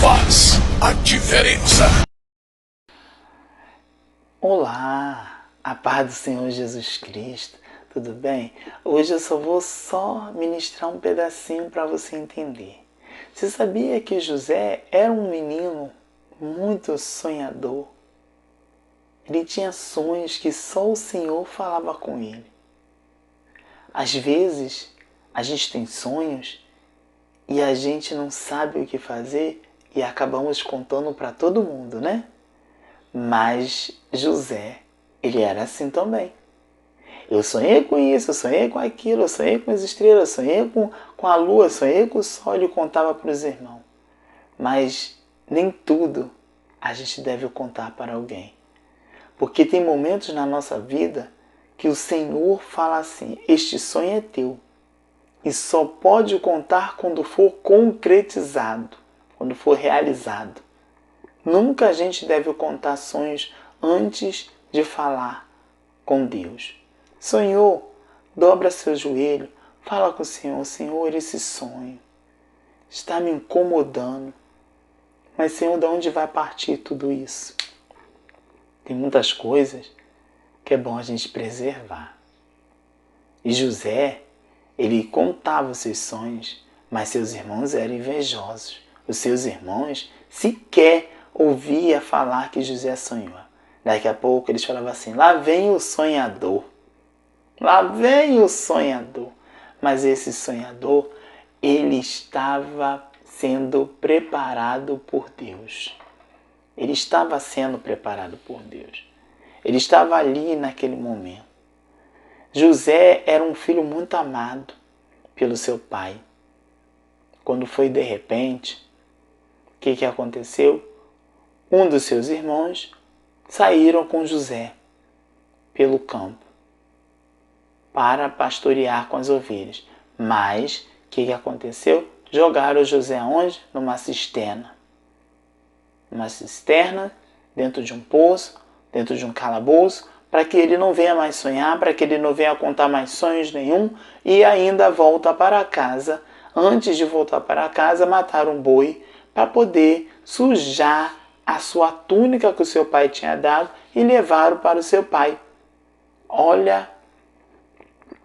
faz a diferença. Olá, a paz do Senhor Jesus Cristo, tudo bem? Hoje eu vou ministrar um pedacinho para você entender. Você sabia que José era um menino muito sonhador? Ele tinha sonhos que só o Senhor falava com ele. Às vezes, a gente tem sonhos e a gente não sabe o que fazer e acabamos contando para todo mundo, né? Mas José, ele era assim também. Eu sonhei com isso, eu sonhei com aquilo, eu sonhei com as estrelas, eu sonhei com a lua, eu sonhei com o sol, ele contava para os irmãos. Mas nem tudo a gente deve contar para alguém. Porque tem momentos na nossa vida que o Senhor fala assim, este sonho é teu. E só pode contar quando for concretizado, quando for realizado. Nunca a gente deve contar sonhos antes de falar com Deus. Sonhou? Dobra seu joelho, fala com o Senhor. Senhor, esse sonho está me incomodando. Mas, Senhor, de onde vai partir tudo isso? Tem muitas coisas que é bom a gente preservar. E José, ele contava os seus sonhos, mas seus irmãos eram invejosos. Os seus irmãos sequer ouvia falar que José sonhou. Daqui a pouco eles falavam assim, lá vem o sonhador. Lá vem o sonhador. Mas esse sonhador, ele estava sendo preparado por Deus. Ele estava sendo preparado por Deus. Ele estava ali naquele momento. José era um filho muito amado pelo seu pai. Quando foi de repente, o que aconteceu? Um dos seus irmãos saíram com José pelo campo para pastorear com as ovelhas. Mas o que aconteceu? Jogaram José onde? Numa cisterna. Uma cisterna, dentro de um poço, dentro de um calabouço, para que ele não venha mais sonhar, para que ele não venha contar mais sonhos nenhum e ainda volta para casa. Antes de voltar para casa, mataram um boi para poder sujar a sua túnica que o seu pai tinha dado e levaram para o seu pai. Olha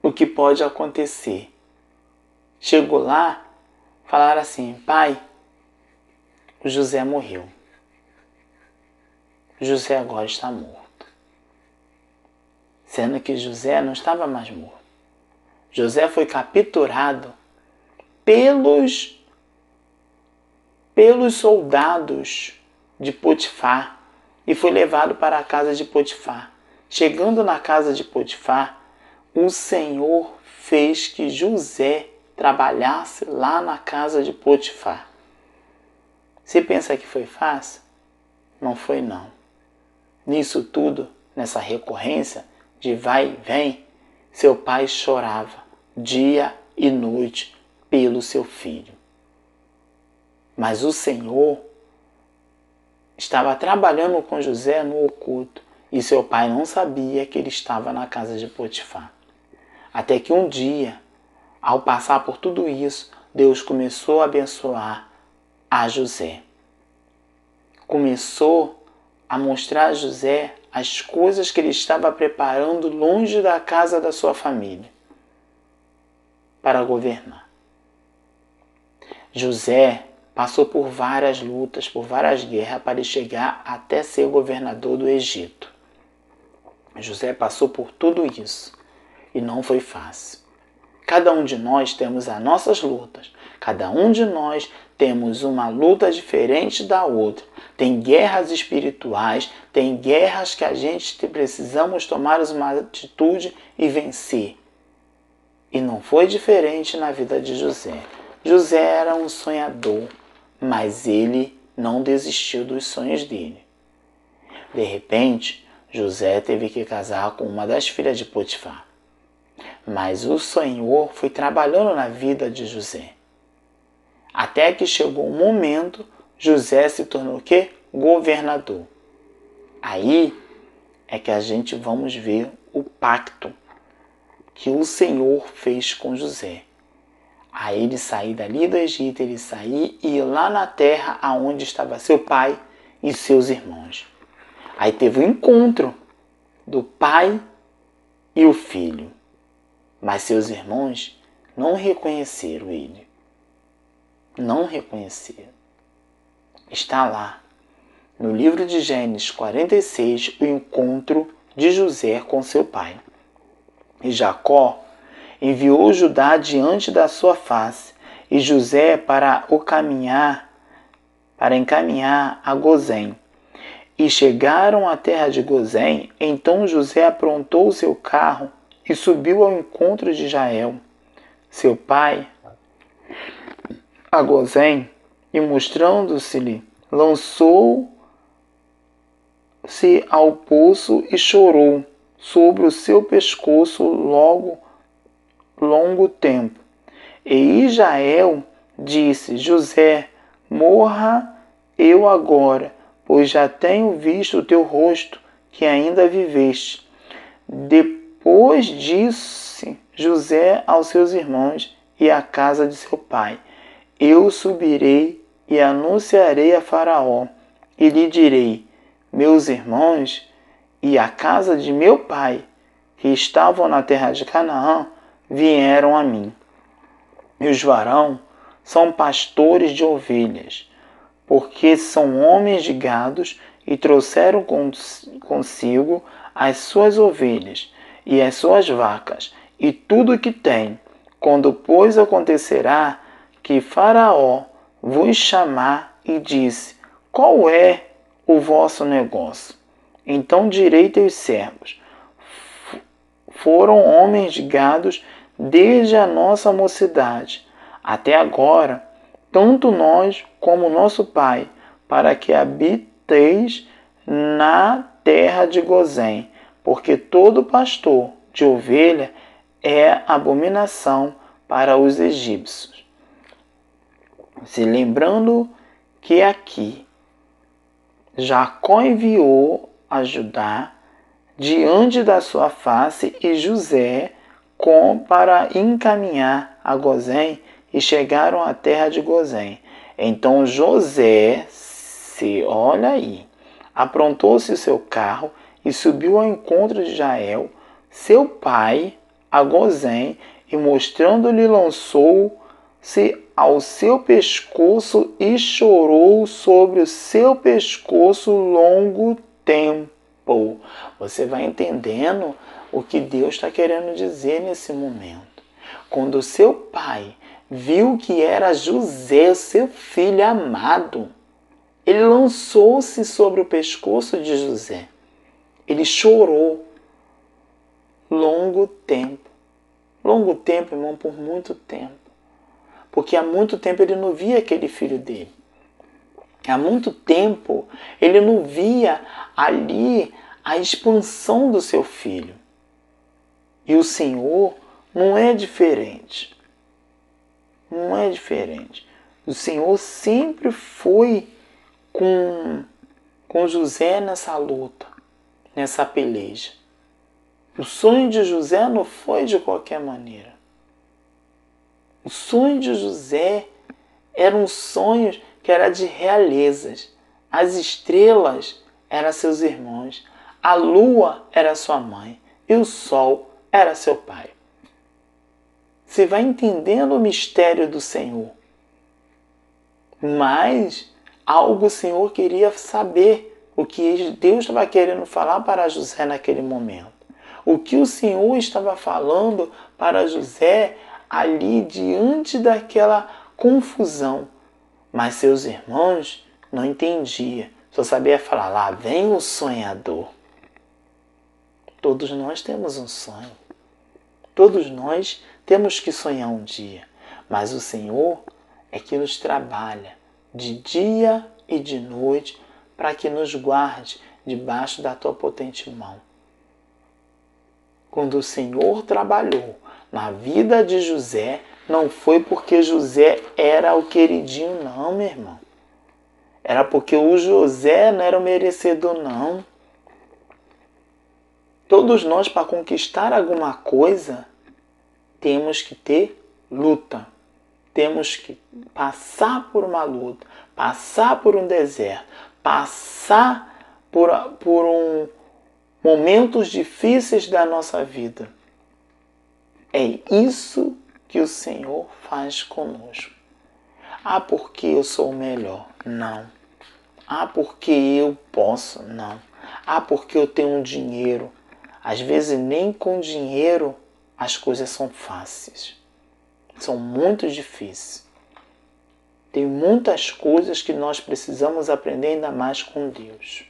o que pode acontecer. Chegou lá, falaram assim, pai, o José morreu. José agora está morto. Sendo que José não estava mais morto. José foi capturado pelos soldados de Potifar e foi levado para a casa de Potifar. Chegando na casa de Potifar, o Senhor fez que José trabalhasse lá na casa de Potifar. Você pensa que foi fácil? Não foi não. Nisso tudo, nessa recorrência de vai e vem, seu pai chorava dia e noite pelo seu filho. Mas o Senhor estava trabalhando com José no oculto e seu pai não sabia que ele estava na casa de Potifar. Até que um dia, ao passar por tudo isso, Deus começou a abençoar a José. Começou a mostrar a José as coisas que ele estava preparando longe da casa da sua família para governar. José passou por várias lutas, por várias guerras para ele chegar até ser governador do Egito. José passou por tudo isso e não foi fácil. Cada um de nós temos as nossas lutas. Cada um de nós temos uma luta diferente da outra. Tem guerras espirituais, tem guerras que a gente precisamos tomar uma atitude e vencer. E não foi diferente na vida de José. José era um sonhador, mas ele não desistiu dos sonhos dele. De repente, José teve que casar com uma das filhas de Potifar. Mas o Senhor foi trabalhando na vida de José. Até que chegou um momento, José se tornou o quê? Governador. Aí é que a gente vamos ver o pacto que o Senhor fez com José. Aí ele sair dali do Egito, ele sair e ir lá na terra aonde estava seu pai e seus irmãos. Aí teve o encontro do pai e o filho. Mas seus irmãos não reconheceram ele. Não reconheceram. Está lá, no livro de Gênesis 46, o encontro de José com seu pai. E Jacó enviou Judá diante da sua face, e José para encaminhar a Gozém. E chegaram à terra de Gozém, então José aprontou o seu carro e subiu ao encontro de Israel, seu pai, a Gozém, e mostrando-se-lhe, lançou-se ao poço e chorou sobre o seu pescoço longo tempo. E Israel disse: José, morra eu agora, pois já tenho visto o teu rosto, que ainda viveste. Depois disse José aos seus irmãos e à casa de seu pai: Eu subirei e anunciarei a Faraó, e lhe direi: meus irmãos e a casa de meu pai, que estavam na terra de Canaã, vieram a mim. E os varão são pastores de ovelhas, porque são homens de gados, e trouxeram consigo as suas ovelhas e as suas vacas, e tudo o que têm. Quando, pois, acontecerá que Faraó vos chamar e disse: qual é o vosso negócio? Então direi teus servos: foram homens de gados desde a nossa mocidade até agora, tanto nós como nosso pai, para que habiteis na terra de Gozém, porque todo pastor de ovelha é abominação para os egípcios. Se lembrando que aqui Jacó enviou a Judá diante da sua face e José para encaminhar a Gozém, e chegaram à terra de Gozém. Então José, olha aí, aprontou-se o seu carro e subiu ao encontro de Israel, seu pai, a Gozém, e mostrando-lhe lançou-se ao seu pescoço e chorou sobre o seu pescoço longo tempo. Você vai entendendo o que Deus está querendo dizer nesse momento. Quando seu pai viu que era José, seu filho amado, ele lançou-se sobre o pescoço de José. Ele chorou longo tempo. Longo tempo, irmão, por muito tempo. Porque há muito tempo ele não via aquele filho dele. Há muito tempo ele não via ali a expansão do seu filho. E o Senhor não é diferente. Não é diferente. O Senhor sempre foi com José nessa luta, nessa peleja. O sonho de José não foi de qualquer maneira. O sonho de José era um sonho que era de realezas. As estrelas eram seus irmãos, a lua era sua mãe e o sol era seu pai. Você vai entendendo o mistério do Senhor. Mas algo o Senhor queria saber, o que Deus estava querendo falar para José naquele momento. O que o Senhor estava falando para José ali diante daquela confusão. Mas seus irmãos não entendiam. Só sabia falar: lá vem o sonhador. Todos nós temos um sonho. Todos nós temos que sonhar um dia. Mas o Senhor é que nos trabalha de dia e de noite para que nos guarde debaixo da tua potente mão. Quando o Senhor trabalhou na vida de José, não foi porque José era o queridinho, não, meu irmão. Era porque o José não era o merecedor, não. Todos nós, para conquistar alguma coisa, temos que ter luta. temos que passar por uma luta, passar por um deserto, passar por momentos difíceis da nossa vida. É isso que o Senhor faz conosco. Ah, porque eu sou o melhor? Não. Ah, porque eu posso? Não. Ah, porque eu tenho dinheiro? Às vezes nem com dinheiro as coisas são fáceis. São muito difíceis. Tem muitas coisas que nós precisamos aprender ainda mais com Deus.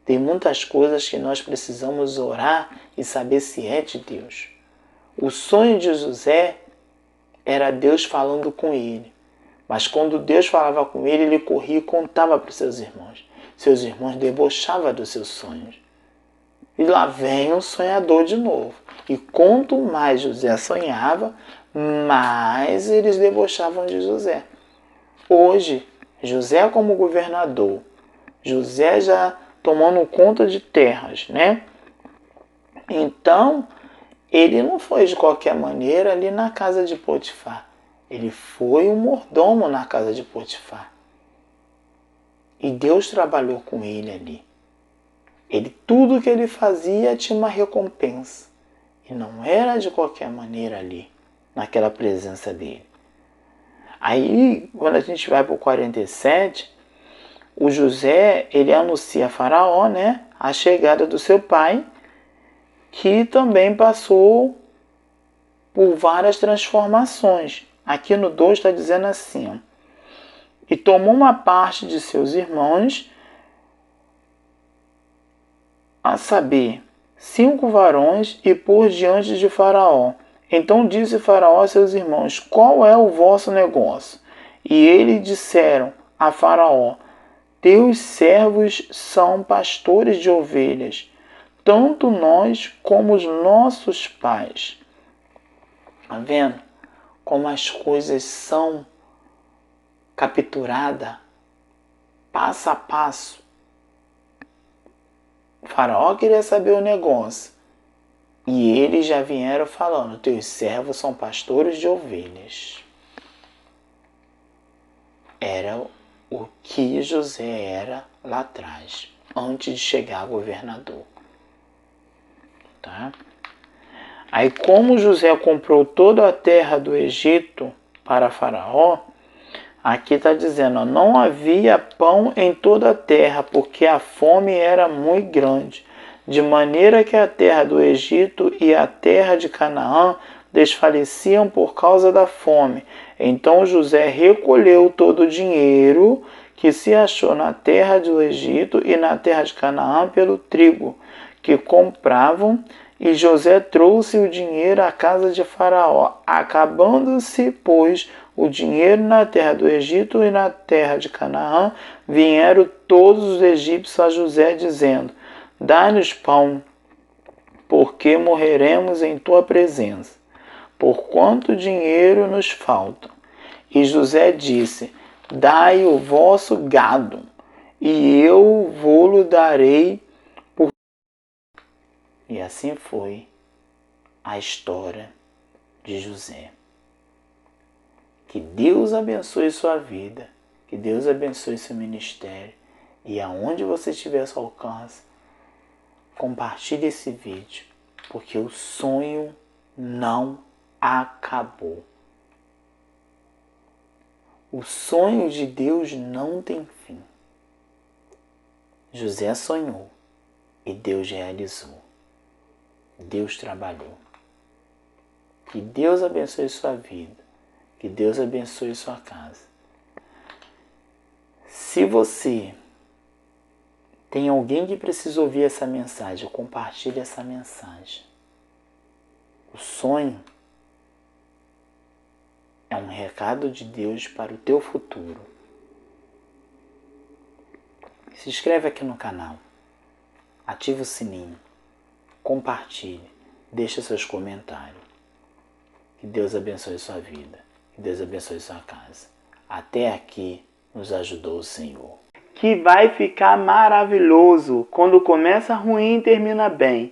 Tem muitas coisas que nós precisamos orar e saber se é de Deus. O sonho de José era Deus falando com ele. Mas quando Deus falava com ele, ele corria e contava para os seus irmãos. Seus irmãos debochavam dos seus sonhos. E lá vem o sonhador de novo. E quanto mais José sonhava, mais eles debochavam de José. Hoje, José como governador, José já tomando conta de terras, né? Então, ele não foi de qualquer maneira ali na casa de Potifar. Ele foi um mordomo na casa de Potifar. E Deus trabalhou com ele ali. Tudo que ele fazia tinha uma recompensa. E não era de qualquer maneira ali, naquela presença dele. Aí, quando a gente vai para o 47, o José, ele anuncia a Faraó, né, a chegada do seu pai, que também passou por várias transformações. Aqui no 2 está dizendo assim, ó, e tomou uma parte de seus irmãos, a saber, 5 varões, e pôs diante de Faraó. Então disse Faraó a seus irmãos, qual é o vosso negócio? E eles disseram a Faraó, teus servos são pastores de ovelhas, tanto nós como os nossos pais. Está vendo como as coisas são capturadas passo a passo? O Faraó queria saber o negócio. E eles já vieram falando, teus servos são pastores de ovelhas. Era o que José era lá atrás, antes de chegar a governador. Tá? Aí como José comprou toda a terra do Egito para Faraó, aqui está dizendo, não havia pão em toda a terra, porque a fome era muito grande, de maneira que a terra do Egito e a terra de Canaã desfaleciam por causa da fome. Então José recolheu todo o dinheiro que se achou na terra do Egito e na terra de Canaã pelo trigo que compravam, e José trouxe o dinheiro à casa de Faraó. Acabando-se, pois, o dinheiro na terra do Egito e na terra de Canaã, vieram todos os egípcios a José, dizendo, dá-nos pão, porque morreremos em tua presença. Por quanto dinheiro nos falta? E José disse, dai o vosso gado, e eu vou-lo darei. E assim foi a história de José. Que Deus abençoe sua vida, que Deus abençoe seu ministério. E aonde você estiver ao seu alcance, compartilhe esse vídeo, porque o sonho não acabou. O sonho de Deus não tem fim. José sonhou e Deus realizou. Deus trabalhou. Que Deus abençoe sua vida. Que Deus abençoe sua casa. Se você tem alguém que precisa ouvir essa mensagem, compartilhe essa mensagem. O sonho é um recado de Deus para o teu futuro. Se inscreve aqui no canal. Ativa o sininho. Compartilhe, deixa seus comentários. Que Deus abençoe sua vida, que Deus abençoe sua casa. Até aqui nos ajudou o Senhor. Que vai ficar maravilhoso. Quando começa ruim, termina bem.